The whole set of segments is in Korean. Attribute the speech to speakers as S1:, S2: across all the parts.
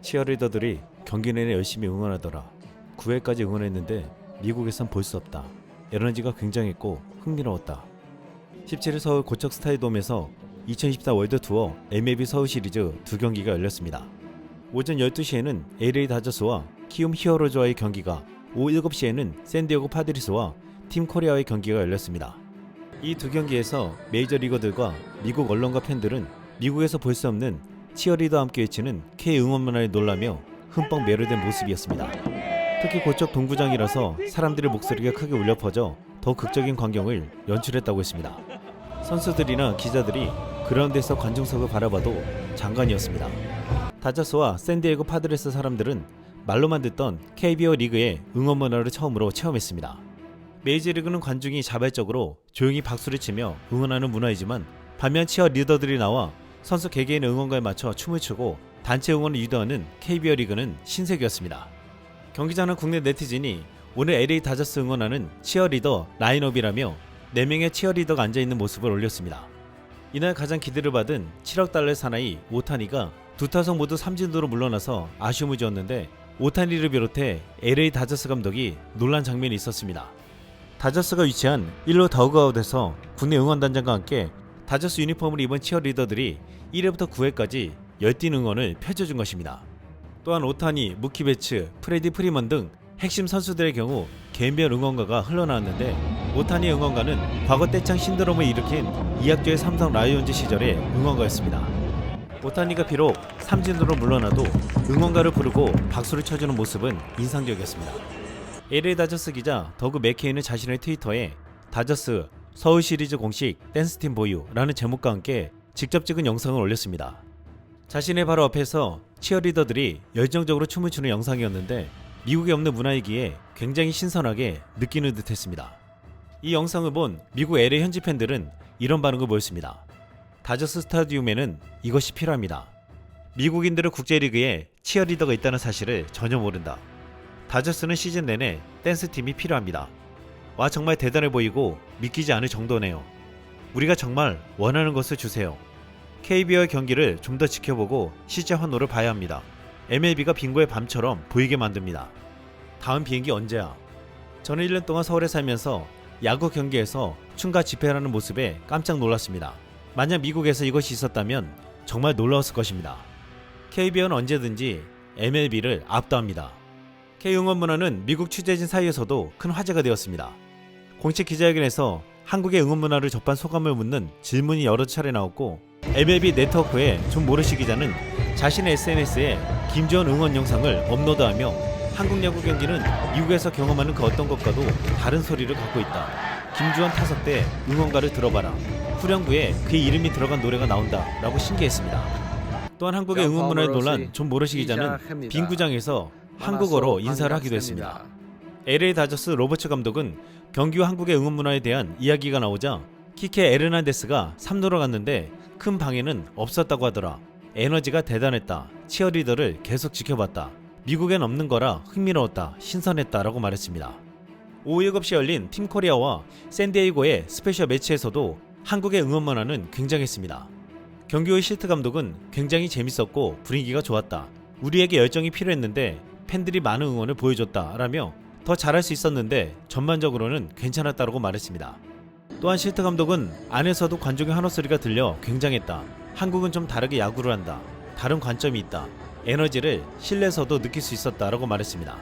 S1: 치어리더들이 경기 내내 열심히 응원하더라. 9회까지 응원했는데 미국에선 볼 수 없다. 에너지가 굉장했고 흥미로웠다. 17일 서울 고척 스타디움에서 2024 월드 투어 MLB 서울 시리즈 두 경기가 열렸습니다. 오전 12시에는 LA 다저스와 키움 히어로즈와의 경기가, 오후 7시에는 샌디에고 파드리스와 팀 코리아와의 경기가 열렸습니다. 이 두 경기에서 메이저리거들과 미국 언론과 팬들은 미국에서 볼 수 없는 치어리더와 함께 외치는 K 응원 문화에 놀라며 흠뻑 매료된 모습이었습니다. 특히 고척 동구장이라서 사람들의 목소리가 크게 울려 퍼져 더 극적인 광경을 연출했다고 했습니다. 선수들이나 기자들이 그라운드에서 관중석을 바라봐도 장관이었습니다. 다저스와 샌디에고 파드레스 사람들은 말로만 듣던 KBO 리그의 응원 문화를 처음으로 체험했습니다. 메이저리그는 관중이 자발적으로 조용히 박수를 치며 응원하는 문화이지만, 반면 치어 리더들이 나와 선수 개개인의 응원가에 맞춰 춤을 추고 단체 응원을 유도하는 KBO 리그는 신세계였습니다. 경기 전 국내 네티즌이 오늘 LA 다저스 응원하는 치어리더 라인업이라며 4명의 치어리더가 앉아있는 모습을 올렸습니다. 이날 가장 기대를 받은 7억 달러의 사나이 오타니가 두 타석 모두 삼진으로 물러나서 아쉬움을 주었는데, 오타니를 비롯해 LA 다저스 감독이 놀란 장면이 있었습니다. 다저스가 위치한 1루 더그아웃에서 국내 응원단장과 함께 다저스 유니폼을 입은 치어리더들이 1회부터 9회까지 열띤 응원을 펼쳐준 것입니다. 또한 오타니, 무키 베츠, 프레디 프리먼 등 핵심 선수들의 경우 개인별 응원가가 흘러나왔는데, 오타니의 응원가는 과거 떼창 신드롬을 일으킨 이학조의 삼성 라이온즈 시절의 응원가였습니다. 오타니가 비록 삼진으로 물러나도 응원가를 부르고 박수를 쳐주는 모습은 인상적이었습니다. LA 다저스 기자 더그 맥케이는 자신의 트위터에 다저스 서울 시리즈 공식 댄스팀 보유라는 제목과 함께 직접 찍은 영상을 올렸습니다. 자신의 바로 앞에서 치어리더들이 열정적으로 춤을 추는 영상이었는데, 미국에 없는 문화이기에 굉장히 신선하게 느끼는 듯 했습니다. 이 영상을 본 미국 LA 현지 팬들은 이런 반응을 보였습니다. 다저스 스타디움에는 이것이 필요합니다. 미국인들은 국제리그에 치어리더가 있다는 사실을 전혀 모른다. 다저스는 시즌 내내 댄스팀이 필요합니다. 와, 정말 대단해 보이고 믿기지 않을 정도네요. 우리가 정말 원하는 것을 주세요. KBO의 경기를 좀 더 지켜보고 실제 환호를 봐야 합니다. MLB가 빙고의 밤처럼 보이게 만듭니다. 다음 비행기 언제야? 저는 1년 동안 서울에 살면서 야구 경기에서 춤과 집회라는 모습에 깜짝 놀랐습니다. 만약 미국에서 이것이 있었다면 정말 놀라웠을 것입니다. KBO는 언제든지 MLB를 압도합니다. K응원 문화는 미국 취재진 사이에서도 큰 화제가 되었습니다. 공식 기자회견에서 한국의 응원 문화를 접한 소감을 묻는 질문이 여러 차례 나왔고, MLB 네트워크의 존 모르시 기자는 자신의 SNS에 김주원 응원 영상을 업로드하며 한국 야구 경기는 미국에서 경험하는 그 어떤 것과도 다른 소리를 갖고 있다. 김주원 타석 때 응원가를 들어봐라. 후렴구에 그의 이름이 들어간 노래가 나온다 라고 신기했습니다. 또한 한국의 응원 문화에 놀란 존 모르시 기자는 빈 구장에서 한국어로 인사를 하기도 했습니다. LA 다저스 로버츠 감독은 경기 후 한국의 응원 문화에 대한 이야기가 나오자 키케 에르난데스가 3루로 갔는데 큰 방해는 없었다고 하더라. 에너지가 대단했다. 치어리더를 계속 지켜봤다. 미국엔 없는 거라 흥미로웠다. 신선했다 라고 말했습니다. 오후 7시 열린 팀 코리아와 샌디에이고의 스페셜 매치에서도 한국의 응원 문화는 굉장했습니다. 경기 후 시트 감독은 굉장히 재밌었고 분위기가 좋았다. 우리에게 열정이 필요했는데 팬들이 많은 응원을 보여줬다 라며 더 잘할 수 있었는데 전반적으로는 괜찮았다고 말했습니다. 또한 시트 감독은 안에서도 관중의 환호 소리가 들려 굉장했다. 한국은 좀 다르게 야구를 한다. 다른 관점이 있다. 에너지를 실내에서도 느낄 수 있었다라고 말했습니다.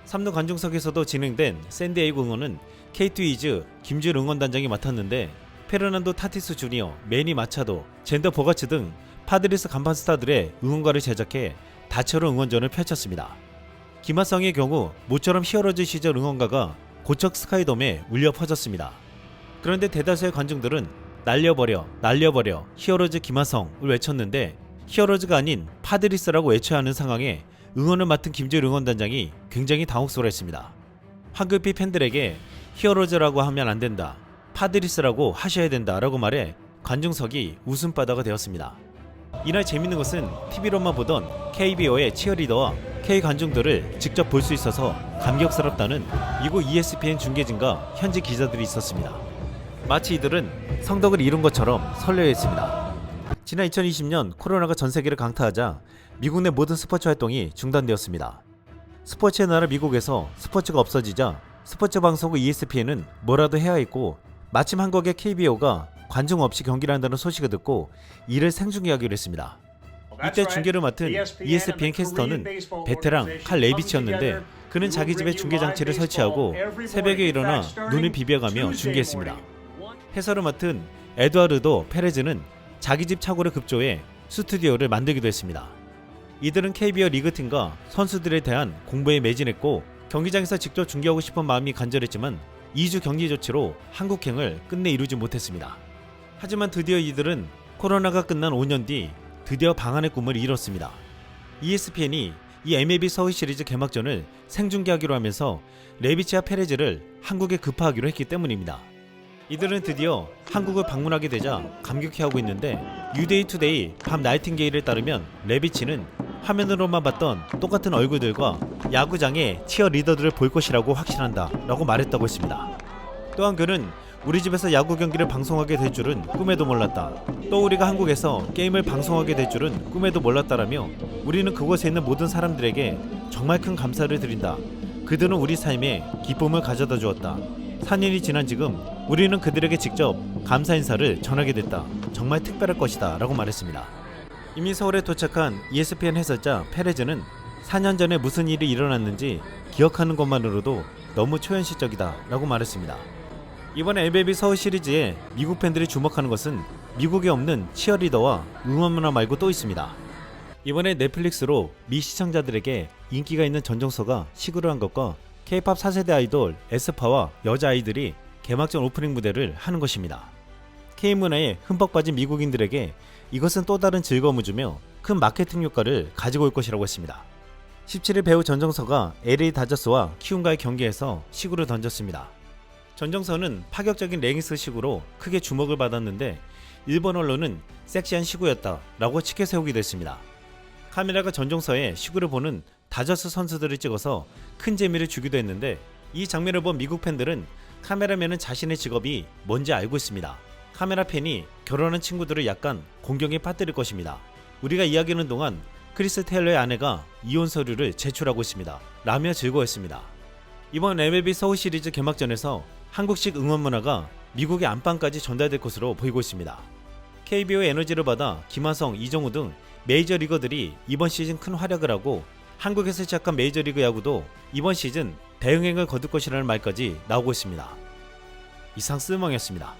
S1: 3루 관중석에서도 진행된 샌디에이고 응원은 K2 이즈 김준 응원단장이 맡았는데, 페르난도 타티스 주니어, 매니 마차도, 젠더 보가츠 등 파드리스 간판 스타들의 응원가를 제작해 다채로운 응원전을 펼쳤습니다. 김하성의 경우 모처럼 히어로즈 시절 응원가가 고척 스카이돔에 울려 퍼졌습니다. 그런데 대다수의 관중들은 날려버려 날려버려 히어로즈 김하성을 외쳤는데, 히어로즈가 아닌 파드리스라고 외쳐야 하는 상황에 응원을 맡은 김주일 응원단장이 굉장히 당혹스러워했습니다. 황급히 팬들에게 히어로즈라고 하면 안 된다, 파드리스라고 하셔야 된다 라고 말해 관중석이 웃음바다가 되었습니다. 이날 재밌는 것은 TV로만 보던 KBO의 치어리더와 K 관중들을 직접 볼 수 있어서 감격스럽다는 미국 ESPN 중계진과 현지 기자들이 있었습니다. 마치 이들은 성덕을 이룬 것처럼 설레했습니다. 지난 2020년 코로나가 전 세계를 강타하자 미국 내 모든 스포츠 활동이 중단되었습니다. 스포츠의 나라 미국에서 스포츠가 없어지자 스포츠 방송국 ESPN은 뭐라도 해야 했고, 마침 한국의 KBO가 관중 없이 경기를 한다는 소식을 듣고 이를 생중계하기로 했습니다. 이때 중계를 맡은 ESPN 캐스터는 베테랑 칼 레비치였는데, 그는 자기 집에 중계 장치를 설치하고 새벽에 일어나 눈을 비벼가며 중계했습니다. 해설을 맡은 에두아르도 페레즈는 자기 집 차고를 급조해 스튜디오를 만들기도 했습니다. 이들은 KBO 리그팀과 선수들에 대한 공부에 매진했고, 경기장에서 직접 중계하고 싶은 마음이 간절했지만 2주 격리 조치로 한국행을 끝내 이루지 못했습니다. 하지만 드디어 이들은 코로나가 끝난 5년 뒤 드디어 방한의 꿈을 이뤘습니다. ESPN이 이 MLB 서울 시리즈 개막전을 생중계하기로 하면서 레비치와 페레즈를 한국에 급파하기로 했기 때문입니다. 이들은 드디어 한국을 방문하게 되자 감격해하고 있는데, 유데이 투데이 밤 나이팅게일에 따르면 레비치는 화면으로만 봤던 똑같은 얼굴들과 야구장의 치어리더들을 볼 것이라고 확신한다 라고 말했다고 했습니다. 또한 그는 우리 집에서 야구 경기를 방송하게 될 줄은 꿈에도 몰랐다. 또 우리가 한국에서 게임을 방송하게 될 줄은 꿈에도 몰랐다라며, 우리는 그곳에 있는 모든 사람들에게 정말 큰 감사를 드린다. 그들은 우리 삶에 기쁨을 가져다 주었다. 4년이 지난 지금 우리는 그들에게 직접 감사 인사를 전하게 됐다. 정말 특별할 것이다 라고 말했습니다. 이미 서울에 도착한 ESPN 해설자 페레즈는 4년 전에 무슨 일이 일어났는지 기억하는 것만으로도 너무 초현실적이다 라고 말했습니다. 이번 MLB 서울 시리즈에 미국 팬들이 주목하는 것은 미국에 없는 치어리더와 응원 문화 말고 또 있습니다. 이번에 넷플릭스로 미 시청자들에게 인기가 있는 전정서가 시구를 한 것과 K-POP 4세대 아이돌 에스파와 여자아이들이 개막전 오프닝 무대를 하는 것입니다. K-문화에 흠뻑 빠진 미국인들에게 이것은 또 다른 즐거움을 주며 큰 마케팅 효과를 가지고 올 것이라고 했습니다. 17일 배우 전정서가 LA 다저스와 키움과의 경기에서 시구를 던졌습니다. 전정서는 파격적인 레깅스 시구로 크게 주목을 받았는데, 일본 언론은 섹시한 시구였다 라고 치켜 세우기도 했습니다. 카메라가 전정서의 시구를 보는 다저스 선수들을 찍어서 큰 재미를 주기도 했는데, 이 장면을 본 미국 팬들은 카메라맨은 자신의 직업이 뭔지 알고 있습니다. 카메라 팬이 결혼한 친구들을 약간 공경에 빠뜨릴 것입니다. 우리가 이야기하는 동안 크리스 테일러의 아내가 이혼 서류를 제출하고 있습니다 라며 즐거워했습니다. 이번 MLB 서울 시리즈 개막전에서 한국식 응원 문화가 미국의 안방까지 전달될 것으로 보이고 있습니다. KBO의 에너지를 받아 김하성, 이정우 등 메이저리거들이 이번 시즌 큰 활약을 하고, 한국에서 시작한 메이저리그 야구도 이번 시즌 대응행을 거둘 것이라는 말까지 나오고 있습니다. 이상 스드멍이었습니다.